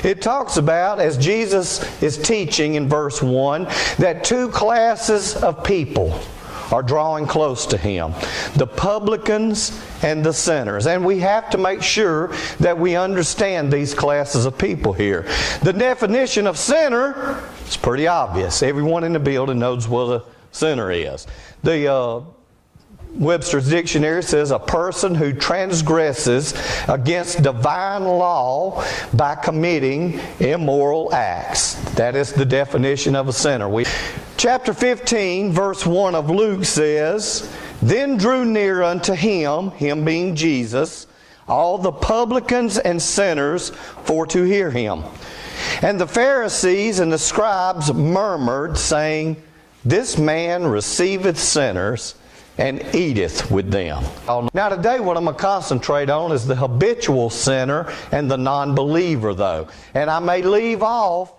It talks about, as Jesus is teaching in verse 1, that two classes of people are drawing close to Him. The publicans and the sinners. And we have to make sure that we understand these classes of people here. The definition of sinner is pretty obvious. Everyone in the building knows what a sinner is. The Webster's Dictionary says a person who transgresses against divine law by committing immoral acts. That is the definition of a sinner. Chapter 15, verse 1 of Luke says, Then drew near unto him, him being Jesus, all the publicans and sinners for to hear him. And the Pharisees and the scribes murmured, saying, This man receiveth sinners, and eateth with them. Now today what I'm going to concentrate on is the habitual sinner and the non-believer though. And I may leave off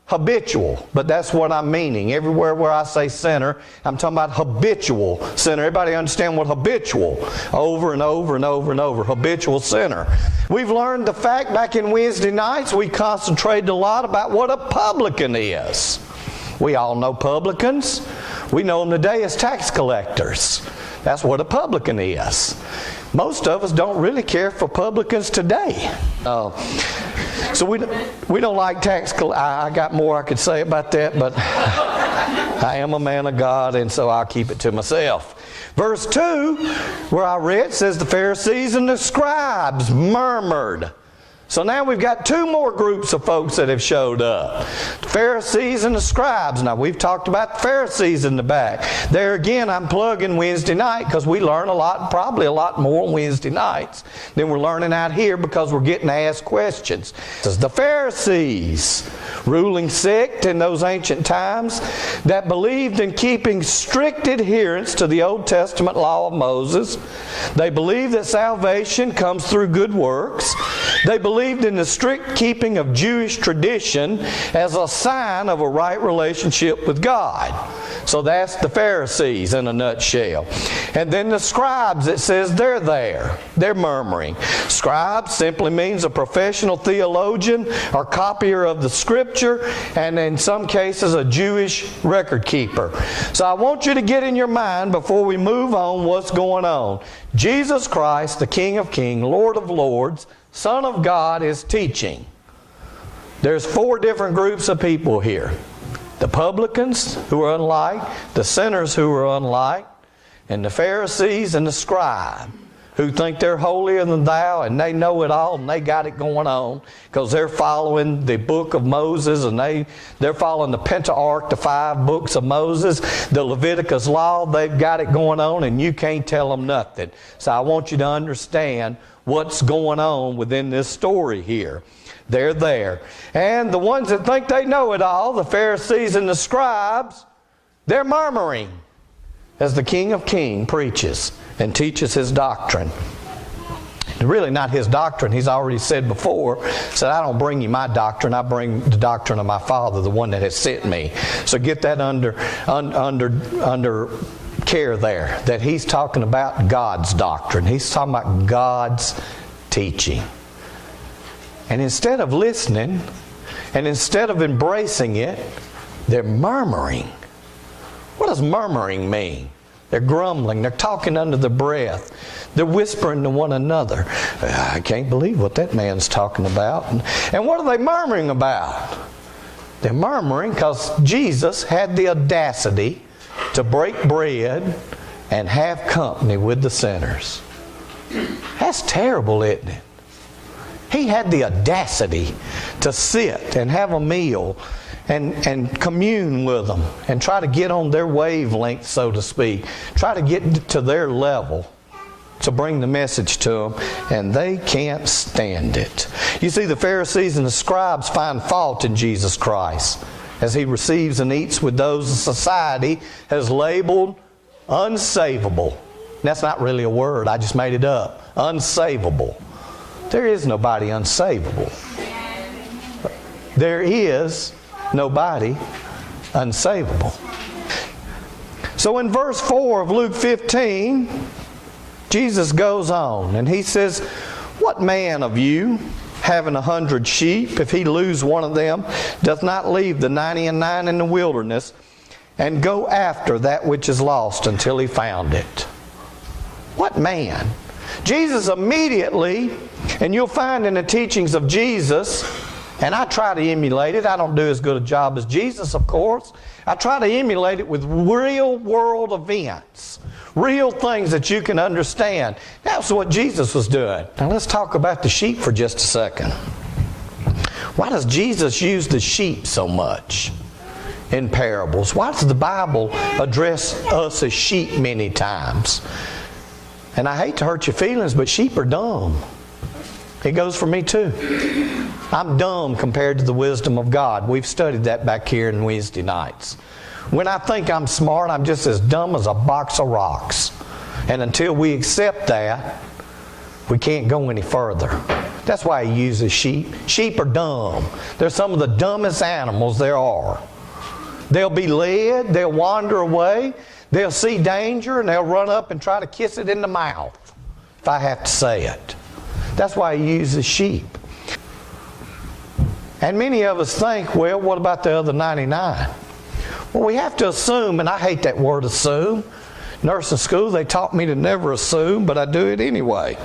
habitual, but that's what I'm meaning. Everywhere where I say sinner, I'm talking about habitual sinner. Everybody understand what habitual? Over and over and over and over. Habitual sinner. We've learned the fact back in Wednesday nights, we concentrated a lot about what a publican is. We all know publicans. We know them today as tax collectors. That's what a publican is. Most of us don't really care for publicans today. So we don't like tax collectors. I got more I could say about that, but I am a man of God, and so I'll keep it to myself. Verse 2, where I read, says the Pharisees and the scribes murmured. So now we've got two more groups of folks that have showed up. The Pharisees and the scribes. Now we've talked about the Pharisees in the back. There again, I'm plugging Wednesday night because we learn a lot, probably a lot more on Wednesday nights than we're learning out here because we're getting asked questions. This is the Pharisees, ruling sect in those ancient times that believed in keeping strict adherence to the Old Testament law of Moses. They believed that salvation comes through good works. They believed in the strict keeping of Jewish tradition as a sign of a right relationship with God. So that's the Pharisees in a nutshell. And then the scribes, it says they're there. They're murmuring. Scribe simply means a professional theologian or copier of the Scripture, and in some cases a Jewish record keeper. So I want you to get in your mind before we move on what's going on. Jesus Christ, the King of Kings, Lord of Lords, Son of God, is teaching. There's four different groups of people here. The publicans who are unlike, the sinners who are unlike, and the Pharisees and the scribe who think they're holier than thou and they know it all and they got it going on because they're following the book of Moses and they're following the Pentateuch, the 5 books of Moses, the Leviticus law. They've got it going on and you can't tell them nothing. So I want you to understand what's going on within this story here. They're there. And the ones that think they know it all, the Pharisees and the scribes, they're murmuring as the King of Kings preaches and teaches His doctrine. Really not His doctrine. He's already said before, said, I don't bring you my doctrine, I bring the doctrine of my Father, the one that has sent me. So get that under care there, that He's talking about God's doctrine. He's talking about God's teaching. And instead of listening, and instead of embracing it, they're murmuring. What does murmuring mean? They're grumbling. They're talking under their breath. They're whispering to one another. I can't believe what that man's talking about. And what are they murmuring about? They're murmuring because Jesus had the audacity to break bread and have company with the sinners. That's terrible, isn't it? He had the audacity to sit and have a meal and commune with them and try to get on their wavelength, so to speak. Try to get to their level to bring the message to them, and they can't stand it. You see, the Pharisees and the scribes find fault in Jesus Christ as He receives and eats with those society has labeled unsavable. That's not really a word, I just made it up. Unsavable. There is nobody unsavable. There is nobody unsavable. So in verse 4 of Luke 15, Jesus goes on and He says, What man of you, having 100 sheep, if he lose one of them, doth not leave the 99 in the wilderness, and go after that which is lost until he found it? What man? Jesus immediately, and you'll find in the teachings of Jesus, and I try to emulate it. I don't do as good a job as Jesus, of course. I try to emulate it with real world events, real things that you can understand. That's what Jesus was doing. Now let's talk about the sheep for just a second. Why does Jesus use the sheep so much in parables? Why does the Bible address us as sheep many times? And I hate to hurt your feelings, but sheep are dumb. It goes for me too. I'm dumb compared to the wisdom of God. We've studied that back here in Wednesday nights. When I think I'm smart, I'm just as dumb as a box of rocks. And until we accept that, we can't go any further. That's why he uses sheep. Sheep are dumb. They're some of the dumbest animals there are. They'll be led, they'll wander away, they'll see danger, and they'll run up and try to kiss it in the mouth, if I have to say it. That's why he uses sheep. And many of us think, well, what about the other 99? Well, we have to assume, and I hate that word assume. Nursing school, they taught me to never assume, but I do it anyway.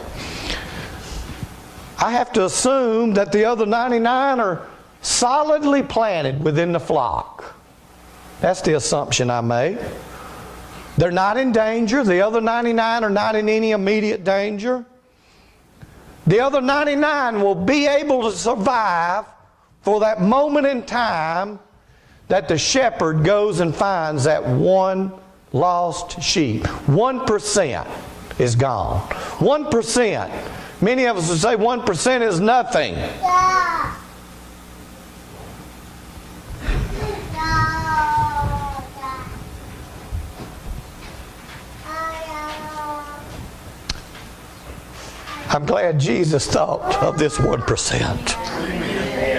I have to assume that the other 99 are solidly planted within the flock. That's the assumption I made. They're not in danger. The other 99 are not in any immediate danger. The other 99 will be able to survive for that moment in time that the shepherd goes and finds that one lost sheep. 1% is gone. 1%. Many of us would say 1% is nothing. I'm glad Jesus thought of this 1%.